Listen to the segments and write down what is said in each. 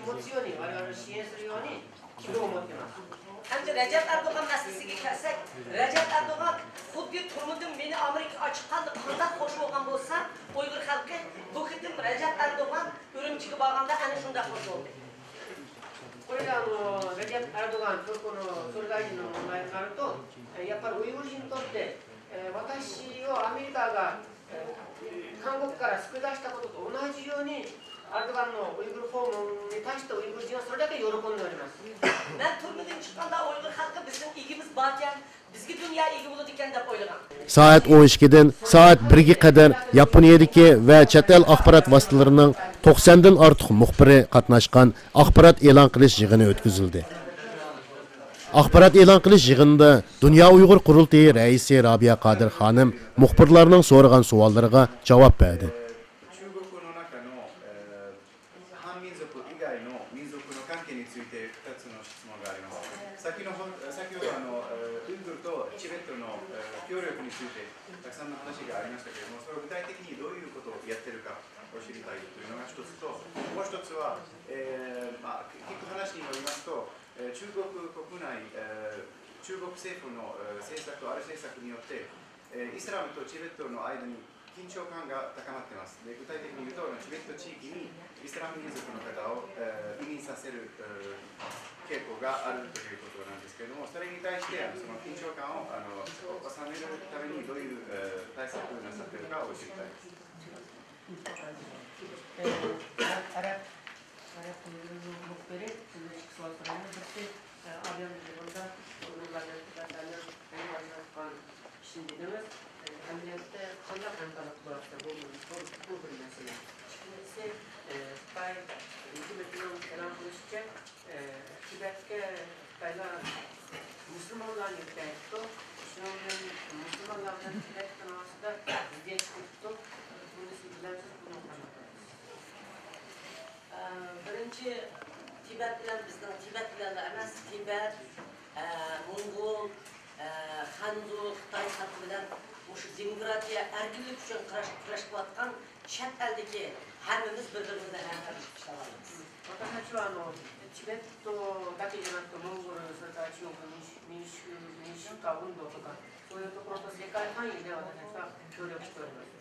持つように我々を支援するように希望を持っています。 Hamda Recep Erdoğan meselesiga kelsak, Recep Erdoğan xuddi turmudim meni Amerika chiqqanda qanday qo'shib olgan bo'lsa, Uyg'ur xalqi bu qitim Recep Erdoğan Urumchiga borganda ana shunday qo'shib oldi. これでレジェプ・エルドガン、トルコの総理大臣の問題になると、やっぱりウイグル人にとって、私をアメリカが韓国から救い出したことと同じように、エルドガンのウイグル訪問に対してウイグル人はそれだけ喜んでおります。 Ben turmudan chiqqanda Uyg'ur xalqi bizning igimiz borkan, bizga dunyo igi bo'ladi ekan deb o'ylagan. Saat 12'den saat 1'e kadar Yaponiyadagi ve chet el axborot vositalarining 90 dan ortiq muxbiri qatnashgan axborot e'lon qilish yig'ini o'tkazildi. Axborot e'lon qilish yig'inida Dunyo Uyg'ur qurultiyi raisi Rabia Qodir xonim muxbirlarning so'ragan savollariga javob berdi. 中国政府の政策、ある政策によって、イスラムとチベットの間に緊張感が高まっています。で具体的に言うと、チベット地域にイスラム民族の方を移民させる傾向があるということなんですけれども、それに対してその緊張感を収めるためにどういう対策をなさっているかを知りたいです。 Şimdiniz emniyette kandak kankalıklarında bu bir mesele. İkincisi, Xitay hükümetinin selam kılışacak, Tibet'te Xitaylar Müslümanlar yükseltti. Şunun Müslümanlardan Tibet'ten arasında ziddiyet tuttu. Bunu sizlersiz bunu konuşacağız. Birinchi Tibet bilan bizning Tibet bilan emas, Tibet, Mongol, Hanzu, Xitoy xalqi bilan o'sha demokratiya, erkinlik uchun kurashayotgan chet eldagi hammamiz bir-birimizdan hamkorlik qila olamiz. 私たちはチベットだけじゃなくてモンゴル、それから中国民主化運動とかそういうところと世界範囲で私たちは協力しております。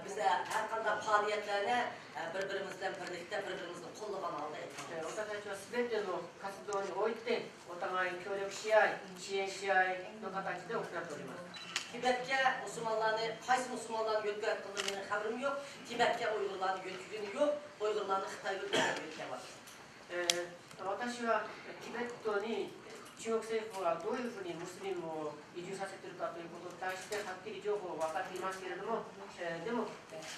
Biz her qanday faaliyetlerine birbirimizden birlikte birbirimizni qo'llagan holda etamiz. 私たちは全ての活動においてお互いに協力し合い、支援し合いの形で行っております。 Tibet'e Müslümanlarını, qaysi Müslümanlarını yo'tkayotganini mening xabarim yo'q. Tibet'e Uyg'urlarni yo'tkagani yo'q. Uyg'urlarni Xitoyga yo'tkatyapti. 私はチベットに中国政府はどういうふうにムスリムを移住させているかということに対してはっきり情報は分かっていますけれども、でも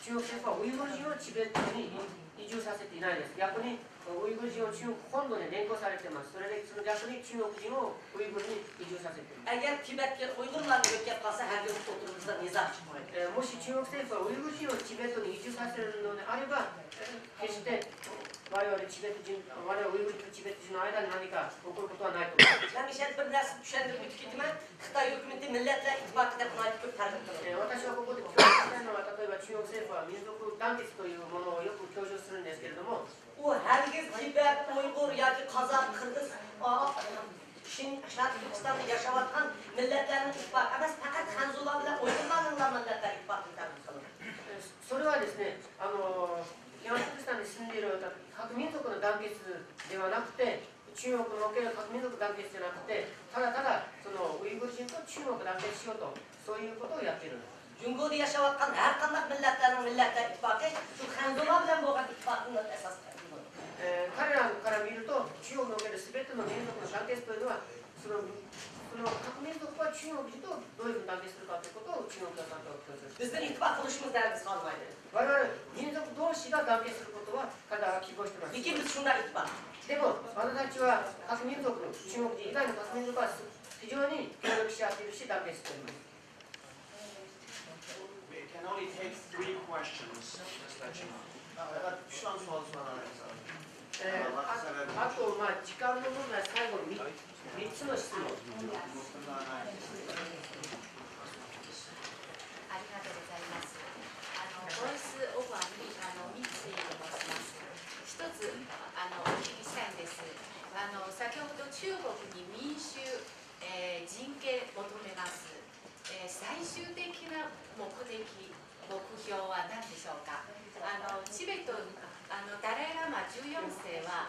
中国政府はウイグル人をチベットに移住させていないです。逆にウイグル人を中国本土に連行されています。それでその逆に中国人をウイグルに移住させている。 Eğer Tibet'e Uygurlarni yo'tkab qolsa, her gün oturumizda nizo chiqmaydi. もし中国政府はウイグル人をチベットに移住させるのであれば、決して我々ウイグルとチベット人の間に何か起こることはないと思います。 Ben bir narsa tushuntirib o'tib ketaman. Xitoy hukumati millatlar ittifoqi deb ko'p targ'ib qiladi. 私はここで強調したいのは、例えば中国政府は民族団結というものをよく強調するんですけれども、 U herkes Tibet, Uygur yoki Qozon, Qirg'iz, Sharq Turkistonda yashayotgan millatlarning ittifoqi emas, faqat Hanzular bilan Uyg'urlarning millatlar ittifoqini targ'ib qiladi. それはですね、東パキスタンに住んでいる各民族の団結ではなくて、中国の各民族団結じゃなくて、ただただそのウイグル人と中国団結しようと、そういうことをやっているんです。 Cumhuriyet yaşayotgan her qanday millatlarning millatlar ittifoqi shu Hanzular bilan bo'lgan ittifoqning asosida. 彼らから見ると、中国におけるすべての民族の団結というのは、その各民族は中国人とどういうふうに団結するかということを中国がちゃんと強調している。 Bizning ittifoq qilishimiz darbiz qolmaydi. 我々民族同士が団結することは彼らは希望しています。 Lekin biz shunday ittifoq. でも私たちは各民族、中国人以外の各民族は非常に協力し合っているし団結しています。 We can only take 3 questions. Just let you know. あと時間の問題、最後に3つの質問。ありがとうございます。ボイスオファーに三井と申します。一つ先ほど中国に民主、人権求めます、最終的な目標は何でしょうか。チベットダライラマ14世は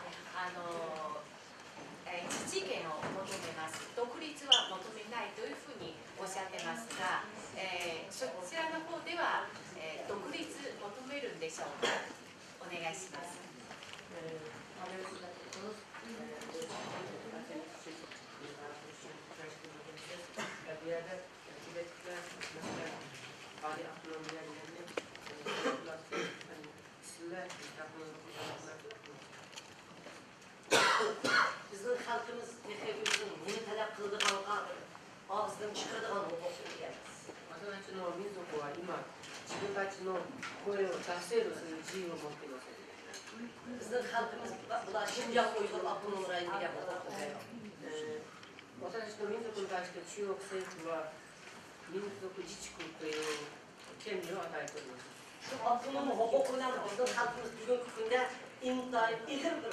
自治権を求めます。独立は求めないというふうにおっしゃってますが、そちらの方では、独立求めるんでしょうか。お願いします。Bizim halkımız nefesimizin bunu talep kıldığına ağızdan çıkardığına hukuk gelmez. 私たちの民族は今、自分たちの声を出せるそういう自由を持っています。 Bizim halkımız bunlar Şincan Uygur Abdunur Rayı'nda yapılıyor. 私たちの民族に対して中国政府は民族自治区という権利を与えております。 Şu Abdunur'un hukukuyla bizim halkımız bugünkü günde intihar ilir bir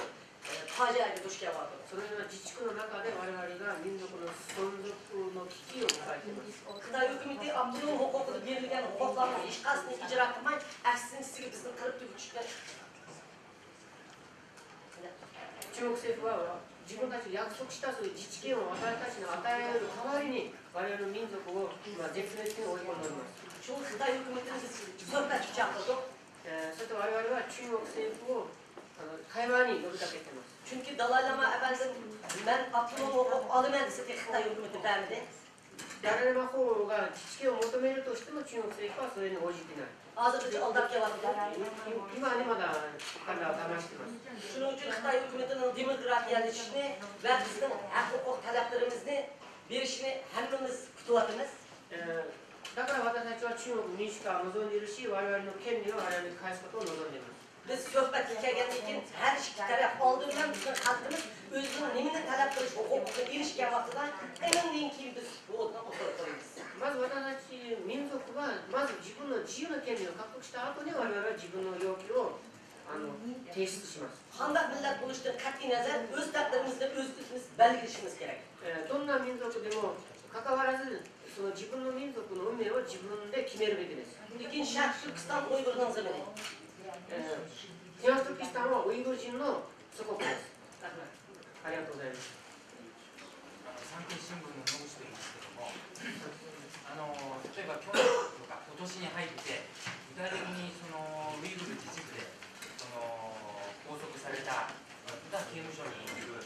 faciaya bir düşkeye vardır. そのような自治区の中で我々が民族の存続の危機を抱えています。 Kıtay hükümeti Abdunur'un hukukunu belirleyen hukuklarının işgasını icra etmeyi, aksini sizi bizim kırıp döküşler. 中国政府は自分たちが約束したそういう自治権を私たちに与える代わりに我々の民族を絶滅に追い込んでおります。 Şu Kıtay hükümetini biz sohbet çağırdık. そして我々は中国政府を会話に呼びかけています。 Çünkü Dalai Lama efendim ben Abdunur'un hukuk alımen ise Kıtay hükümeti vermedi. ダライラマ法が自治権を求めるとしても中国政府はそれに応じていない。 Ağzı bizi aldatke vardı. 今にまだ彼らは騙しています。 Şunun için Kıtay hükümetinin demokratiyalleşini ve bizim hak hukuk taleplerimizi verişini hepimiz kütüvatımız. だから私たちは中国民主化を望んでいるし、我々の権利を我々に返すことを望んでいます。 Biz sohbet hikayelerindeki her iki taraf olduğundan bizim halkımız özünün neminin talepleri hukukuna erişken vaktinden emin ki biz bu oduna oturtmalıyız. まず私たち民族はまず自分の自由な権利を獲得した後に我々は自分の要求を提出します。 Handak millet buluştuğu kat'i nazar öz takdirimizde özgürlüğümüz belirleşimiz gerek. どんな民族でも関わらず、その自分の民族の運命を自分で決めるべきです。 İkinci şart Türkistan Uygur'dan zemini. 東トルキスタンはウイグル人の祖国です。ありがとうございます。産経新聞の野口と言いますけども、例えば去年とか今年に入って具体的にそのウイグル自治区でその拘束された、刑務所にいる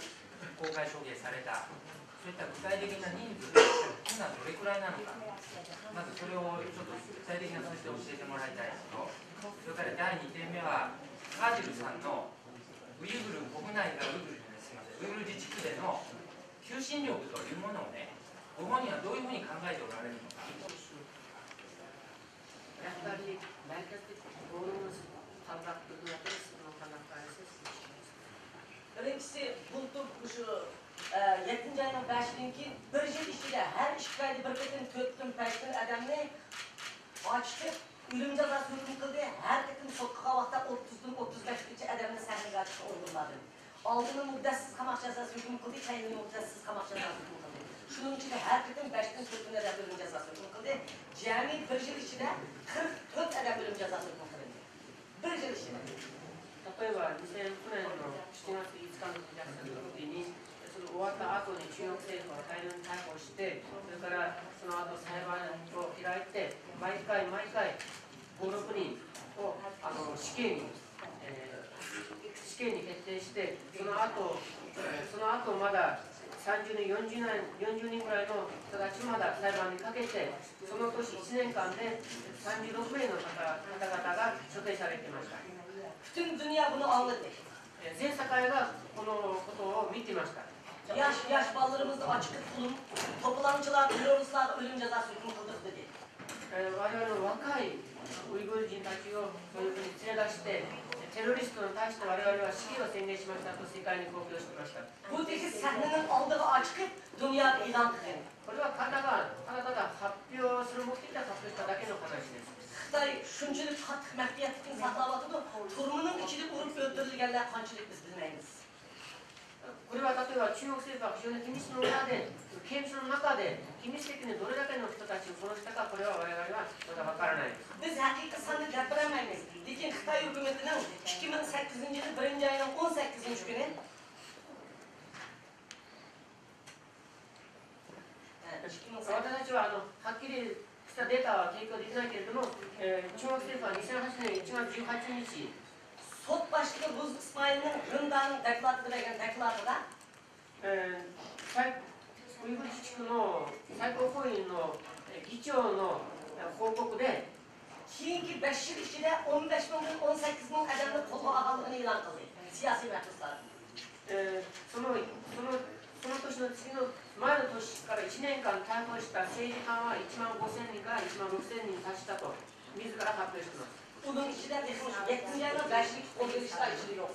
公開処刑された、そういった具体的な人数がどれくらいなのか、まずそれをちょっと具体的な数字で教えてもらいたいのと、それから第2点目はカージルさんのウイグル国内がウイグル自治区での求心力というものをね、ご本人はどういうふうに考えておられるのか。 Birincisi bulduk şu 7. ayının 5'inki bir yıl içinde her işgali bir ketin töttüm peştin adamını açtı. Ölüm cezası hüküm kıldı. Her ketin sokka vakta 30'dan 35'inci adamını sahneye açtı uyguladı. Aldığının muddessiz kamak cezası hüküm kıldı. Çayının muddessiz kamak cezası hüküm kıldı. Şunun içinde her ketin 5'ten 4'ün adam ölüm cezası hüküm kıldı. Cami bir yıl içinde 44 adam ölüm cezası hüküm kıldı. Bir yıl içinde. 例えば2009年の7月5日の虐殺の時に、その終わった後に中国政府は大量に逮捕して、それからその後裁判を開いて、毎回5、6人を死刑に決定して、その後まだ30人、40人ぐらいの人たちまだ裁判にかけて、その年1年間で36名の方々が処刑されていました。 Bütün dünya bunu anladı. 全世界がこのことを見ていました。 Yaş ballarımızda açık bulun, toplantılar, teröristler ölüm cezası hüküm kıldık dedi. 我々の若いウイグル人たちをそういうふうに連れ出して、テロリストに対して我々は死刑を宣言しましたと世界に公表していました。 Buradaki sahnenin aldığı açık dünya ilan kıldı. これはただ発表する目的で発表しただけの話です。 Xitay şunçilik katıq məhdiyətini saxlavatıdır, turmunun içini vurup öldürülgenler kançilik biz bilməyimiz. これは例えば中国政府は非常に機密の裏で、刑務所の中で、機密的にどれだけの人たちを殺したか、これは我々はまだわからないです。 Biz haqiqiy sanni gapiramaymiz. Lekin Xitoy hukumatining 2008 yil 1 oyning 18 kuni 私たちははっきりしたデータは提供できないけれども、中国政府は2008年1月18日、 sot başlığı Buz İsmail'in Rında'nın deklaratı veren deklaratında ウイグル自治区の最高法院の議長の報告で、 keyingi 5 yıl içinde 15 bin 18 bin adamını kolu ağalığını ilan kıldı. Siyasi mahpuslar. その年の次の前の年から1年間逮捕した政治犯は1万5000人から1万6000人に達したと自ら発表しています。 Bunun içinde yakın yana 5'lik oluyorlar içinde yok.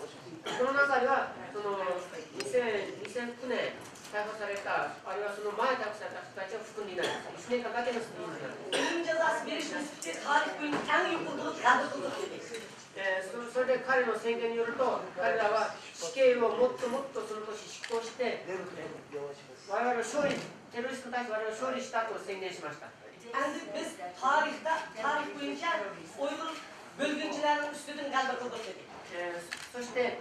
その中では2009年逮捕された、あるいはその前逮捕された人たちは含んでいない。1年間だけの人数なんです。 Ölüm cezası verilmiş bir tarih boyunca en yıkıldığını kaldırılır dedi. それで彼の宣言によると、彼らは死刑をもっともっとその年執行して、我々は勝利、テロリストに対して我々は勝利したと宣言しました。 Şimdi biz tarih boyunca Uygur bölgüncülerin üstünün kaldırılır dedi. そして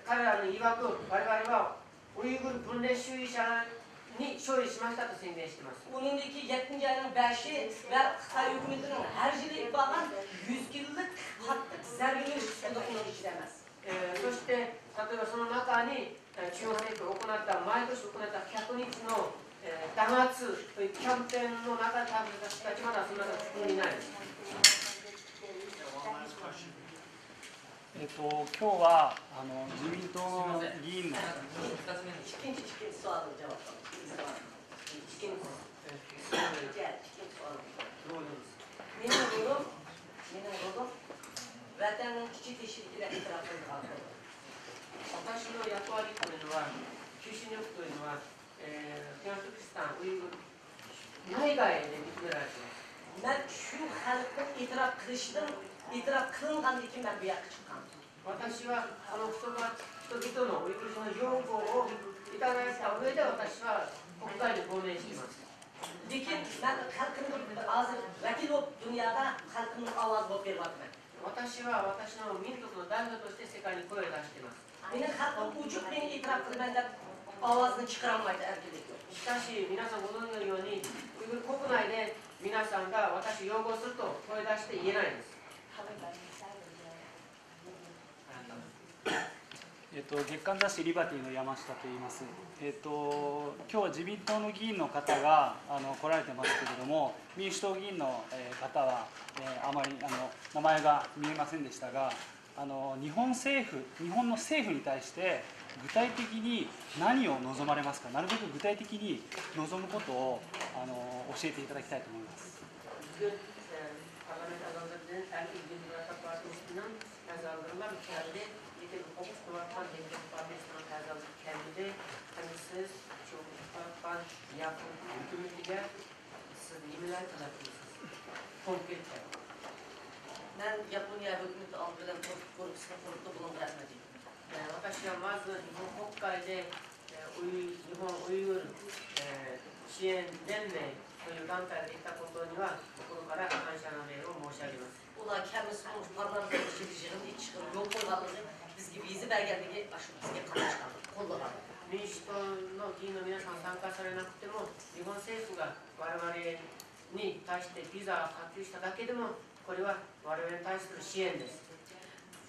彼らの曰く、我々はウイグル分裂主義者に勝利しましたと宣言しています。 Bunundaki 7. ayının 5'i ve Xitay hükümetinin her yılı itibaren 100 yıllık hattık zergini üstünde onu işlemez. そして例えばその中に中国政府が行った毎年行った100日の弾圧というキャンペーンの中で逮捕された人たちまだその中に含んでいないです。 今日は自民党の議員の İkinci sualın cevabı. İkinci sualım. Benim oğlum vatanın küçük eşitliğine itiraf edildi. 私の役割というのは、求心力というのは、東トルキスタン、ウイグル内外で認められています。 Ben şu halkın itiraf kılıngan için ben bu yakı çıktım. 私は人々のウイグル人の擁護をいただいた上で私は国会に亡命しています。 Lekin ben halkın ağzı vekil olup dünyada halkın avazı olup vermedim. 私は私の民族の代表として世界に声を出しています。 Benim halkım uçuk beni itiraf kıldı benden avazını çıkaramaydı erkek ediyor. しかし皆さんご存知のように、ウイグル国内で皆さんが私を擁護すると声を出して言えないです。 月刊雑誌リバティの山下と言います。今日は自民党の議員の方が来られてますけれども、民主党議員の方はあまり名前が見えませんでしたが、日本の政府に対して具体的に何を望まれますか。なるべく具体的に望むことを教えていただきたいと思います。 Ben Japonya hükümeti algılayan korkusuna korktu bulundurmadım. 私はまず日本国会で日本ウイグル支援連盟という団体ができたことには心から感謝の念を申し上げます。 Ulan kendisi olmuş parlamento çıkışının iç çıkıp yok olmadığını biz gibi izi belgeldiği başımızda kalmış kaldık. Kollalar. 民主党の議員の皆さん参加されなくても、日本政府が我々に対してビザを発給しただけでも、これは我々に対する支援です。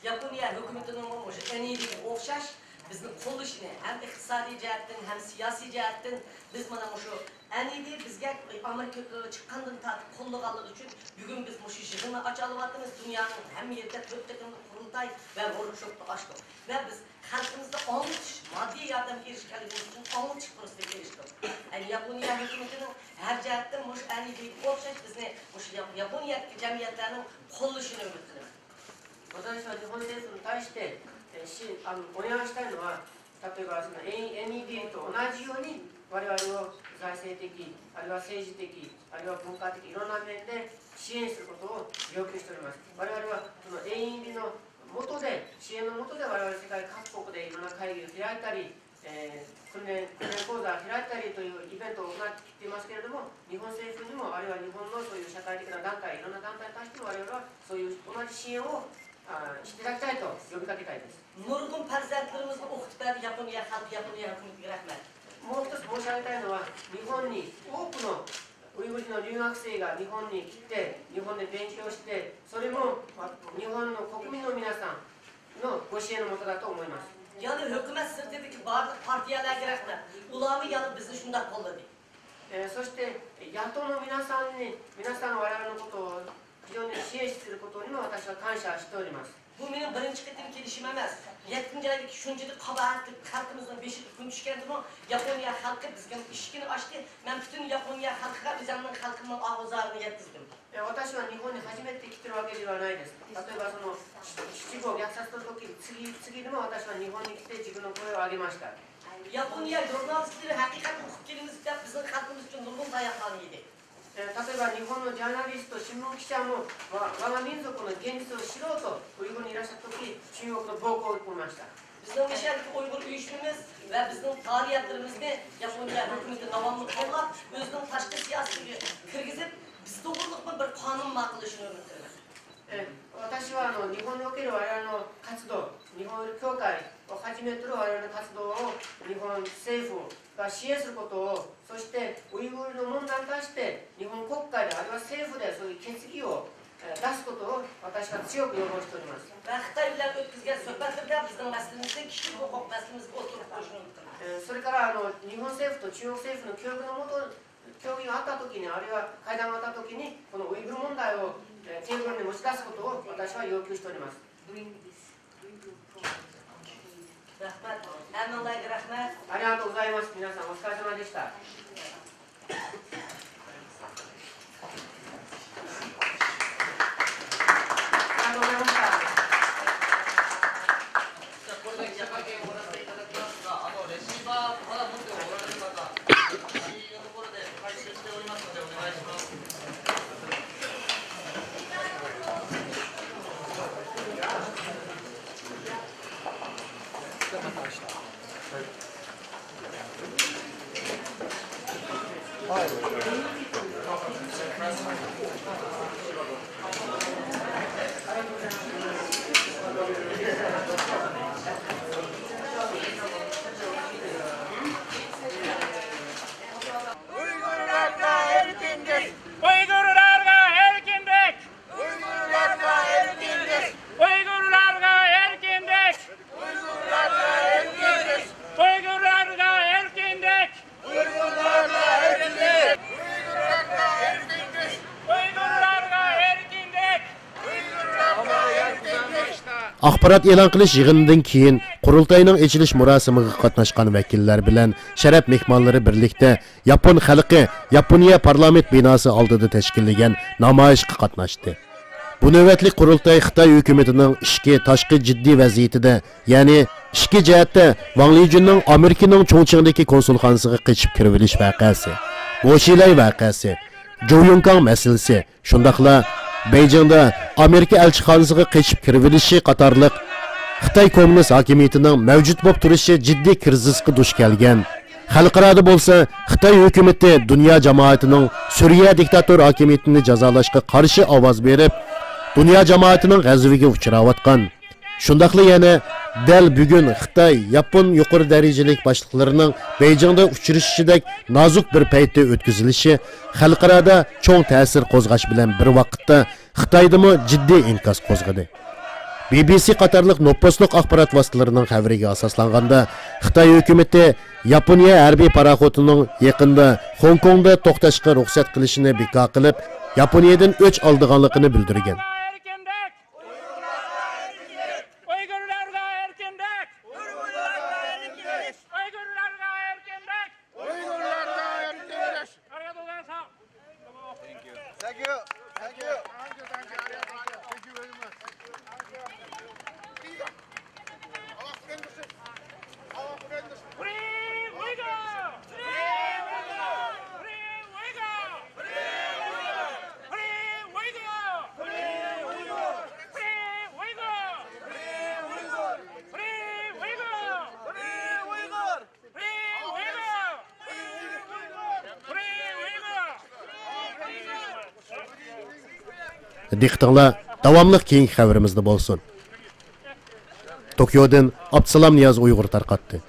Japonya hükümetinin olmuş en iyi bir okşaş bizim kol işini hem iktisadi cihetten hem siyasi cihetten biz bana şu en iyi bir bizge Amerika çıkkandın tatip kolluk için bugün biz bu şişini açalım attınız dünyanın hem yerde töptekinde kurultay ve workshop'ta açtık ve biz halkımızda anlatış maddi yardım erişkenliğimiz için anlatış prosesi eriştik. Yani Japonya hükümetinin her cihetten bu en iyi bir okşaş biz ne bu Japonya cemiyetlerinin kol işini ümitliyoruz. 私は日本政府に対してお願いしたいのは、例えばその NED と同じように我々を財政的、あるいは政治的、あるいは文化的いろんな面で支援することを要求しております。我々はその NED の下で支援の下で我々世界各国でいろんな会議を開いたり、訓練講座を開いたりというイベントを行ってきていますけれども、日本政府にもあるいは日本のそういう社会的な団体、いろんな団体に対しても我々はそういう同じ支援をしていただきたいと呼びかけたいです。 Nurgun farzandlarımızı okutup Japonya halkı, Japonya hükümeti rahmet. もう一つ申し上げたいのは、日本に多くのウイグル人の留学生が日本に来て、日本で勉強して、それも日本の国民の皆さんのご支援のもとだと思います。 Yani hükümet sırtındaki bazı partiyalarga rahmet. Ulamı yanıp bizni şundak kolladı. そして野党の皆さんが我々のことを非常に支援することにも私は感謝しております。 Bu benim birinci kıtım gelişim emez. 7. aydaki 3. kabahatli halkımızdan 5. gün düşkendim o Japonya halkı bizden işkini açtı. Ben bütün Japonya halkına bizimden halkımın ağızlarını yetirdim. 私は日本に初めて来てるわけではないです。例えばその七五虐殺の時、次でも私は日本に来て自分の声を上げました。 Japonya jurnalistleri hakikat hukukçilimizde bizim halkımız için nurgun dayaklarını yedi. 例えば日本のジャーナリスト、新聞記者も我が民族の現実を知ろうとウイグルにいらっしゃった時、中国の暴行を受けました。 Bizim Meşelik Uygur uyuşumuz ve bizim faaliyetlerimizde Japonya hükümeti devamlı kollap, özünün taşkı siyaseti kırgızıp, biz doğrulukla bir kanun makılışını ömürtürler. 私は日本における我々の活動、日本教会をはじめとする我々の活動を日本政府が支援することを、そしてウイグルの問題に対して日本国会であるいは政府でそういう決議を出すことを私は強く要望しております。 Ve Xitay bilen ötküzgen sohbetlerde bizim meslemizde kişilik hukuk meslemizde oturup koşunu ömürtürler. それから日本政府と中国政府の協議のもと協議があったときに、あるいは会談があったときに、このウイグル問題をテーブルに持ち出すことを私は要求しております。 Rahmet, emanlayı rahmet. ありがとうございます。皆さんお疲れ様でした。ありがとうございました。 これで記者会見を終わらせていただきますが、レシーバーまだ持っておられる方、いいところで回収しておりますのでお願いします。 Axborot e'lon qilish yig'inidan keyin qurultayning ochilish murosimiga qatnashgan vakillar bilan sharaf mehmonlari birlikda Yapon xalqi Yaponiya parlament binosi oldida tashkillangan namoyishga qatnashdi. Bu navbatli qurultay Xitoy hukumatining ishki tashqi jiddiy vaziyatida, ya'ni ishki jihatda Wang Lijunning Amerikaning Chongqingdagi konsulxonasiga qochib kirilish voqeasi, Boshilay voqeasi, Joyunkang masalasi, shundaqla Beijingda Amerika elchixonasiga qochib kirilishi qatorliq Xitoy kommunist hokimiyatining mavjud bo'lib turishi jiddiy krizisga duch kelgan. Xalqaro bo'lsa, Xitoy hukumatı dunyo jamoatining Suriya diktator hokimiyatini jazolashga qarshi ovoz berib, dunyo jamoatining g'azabiga uchrayotgan. Shundaqla yana dal bugun Xitoy Yapon yuqori darajali boshliqlarining Beijingda uchrashishidek nozik bir paytda o'tkazilishi xalqaroda cho'ng ta'sir qo'zg'ash bilan bir vaqtda Xitoydami jiddiy inkas qo'zg'adi. BBC qatorliq nopposliq axborot vositalarining xabariga asoslanganda Xitoy hukumatı Yaponiya harbiy paraxotining yaqinda Hong Kongda to'xtashga ruxsat qilishini bekor qilib, Yaponiyadan o'ch oldiganligini bildirgan. Diqqətinizlər davamlıq keyingi xəbərimizdə bolsun. Tokyodan Abdusalam Niyaz Uyğur tarqatdı.